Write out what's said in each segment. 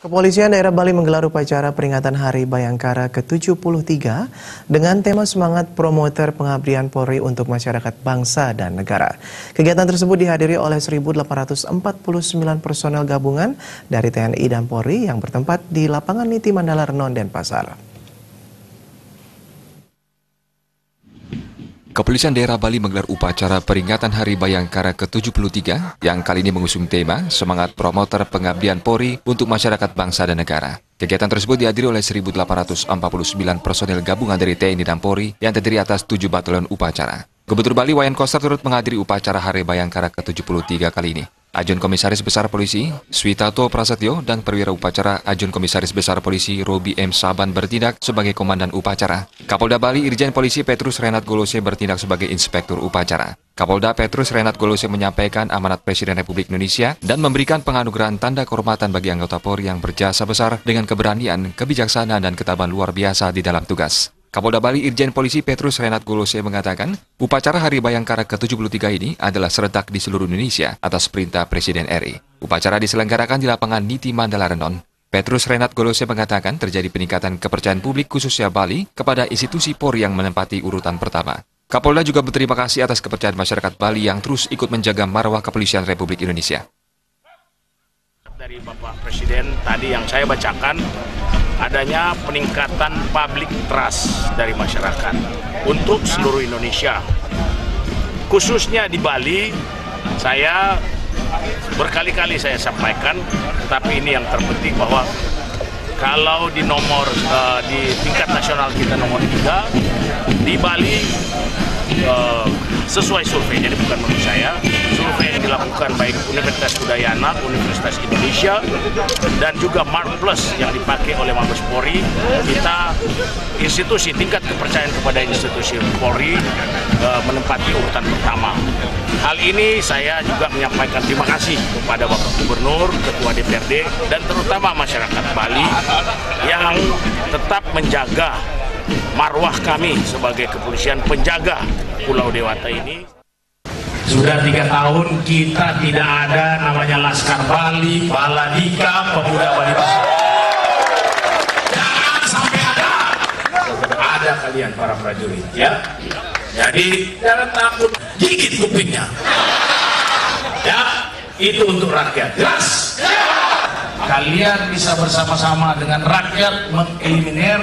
Kepolisian daerah Bali menggelar upacara peringatan Hari Bayangkara ke-73 dengan tema semangat promoter pengabdian Polri untuk masyarakat bangsa dan negara. Kegiatan tersebut dihadiri oleh 1.849 personel gabungan dari TNI dan Polri yang bertempat di lapangan Niti Mandala Renon, Denpasar. Kepolisian daerah Bali menggelar upacara peringatan Hari Bayangkara ke-73 yang kali ini mengusung tema semangat promoter pengabdian Polri untuk masyarakat bangsa dan negara. Kegiatan tersebut dihadiri oleh 1.849 personel gabungan dari TNI dan Polri yang terdiri atas 7 batalion upacara. Gubernur Bali Wayan Koster turut menghadiri upacara Hari Bayangkara ke-73 kali ini. Ajun Komisaris Besar Polisi Switato Prasetyo dan perwira upacara Ajun Komisaris Besar Polisi Robi M. Saban bertindak sebagai komandan upacara. Kapolda Bali Irjen Polisi Petrus Renat Golose bertindak sebagai inspektur upacara. Kapolda Petrus Renat Golose menyampaikan amanat Presiden Republik Indonesia dan memberikan penganugerahan tanda kehormatan bagi anggota Polri yang berjasa besar dengan keberanian, kebijaksanaan dan ketabahan luar biasa di dalam tugas. Kapolda Bali Irjen Polisi Petrus Renat Golose mengatakan, upacara Hari Bayangkara ke-73 ini adalah serentak di seluruh Indonesia atas perintah Presiden RI. Upacara diselenggarakan di lapangan Niti Mandala Renon. Petrus Renat Golose mengatakan terjadi peningkatan kepercayaan publik khususnya Bali kepada institusi Polri yang menempati urutan pertama. Kapolda juga berterima kasih atas kepercayaan masyarakat Bali yang terus ikut menjaga marwah Kepolisian Republik Indonesia. Dari Bapak Presiden tadi yang saya bacakan, adanya peningkatan public trust dari masyarakat untuk seluruh Indonesia. Khususnya di Bali, saya berkali-kali saya sampaikan, tetapi ini yang terpenting bahwa kalau di tingkat nasional kita nomor 3, di Bali sesuai survei, jadi bukan menurut saya, survei yang dilakukan baik Universitas Udayana, Universitas Indonesia, dan juga Mark Plus yang dipakai oleh Mabes Polri, kita institusi tingkat kepercayaan kepada institusi Polri menempati urutan pertama. Hal ini saya juga menyampaikan terima kasih kepada Bapak Gubernur, Ketua DPRD, dan terutama masyarakat Bali yang tetap menjaga marwah kami sebagai kepolisian penjaga Pulau Dewata ini. Sudah 3 tahun kita tidak ada namanya Laskar Bali, Baladika, Pemuda Bali. Jangan sampai ada kalian para prajurit, ya. Jadi jangan takut, gigit kupingnya. Ya, itu untuk rakyat. Jelas? Kalian bisa bersama-sama dengan rakyat mengeliminir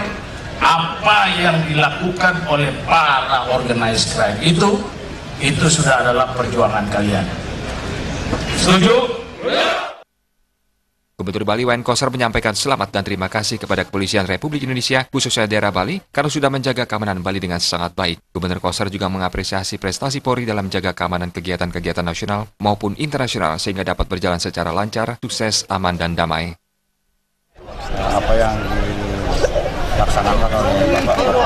apa yang dilakukan oleh para organized crime itu sudah adalah perjuangan kalian. Setuju? Gubernur Bali Wayan Koster menyampaikan selamat dan terima kasih kepada Kepolisian Republik Indonesia khususnya daerah Bali karena sudah menjaga keamanan Bali dengan sangat baik. Gubernur Koster juga mengapresiasi prestasi Polri dalam menjaga keamanan kegiatan-kegiatan nasional maupun internasional sehingga dapat berjalan secara lancar, sukses, aman dan damai. Apa yang dilaksanakan oleh Bapak Kapolri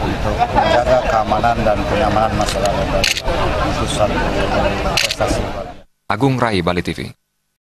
untuk menjaga keamanan dan kenyamanan masyarakat Bali itu satu prestasi. Agung Rai, Bali TV.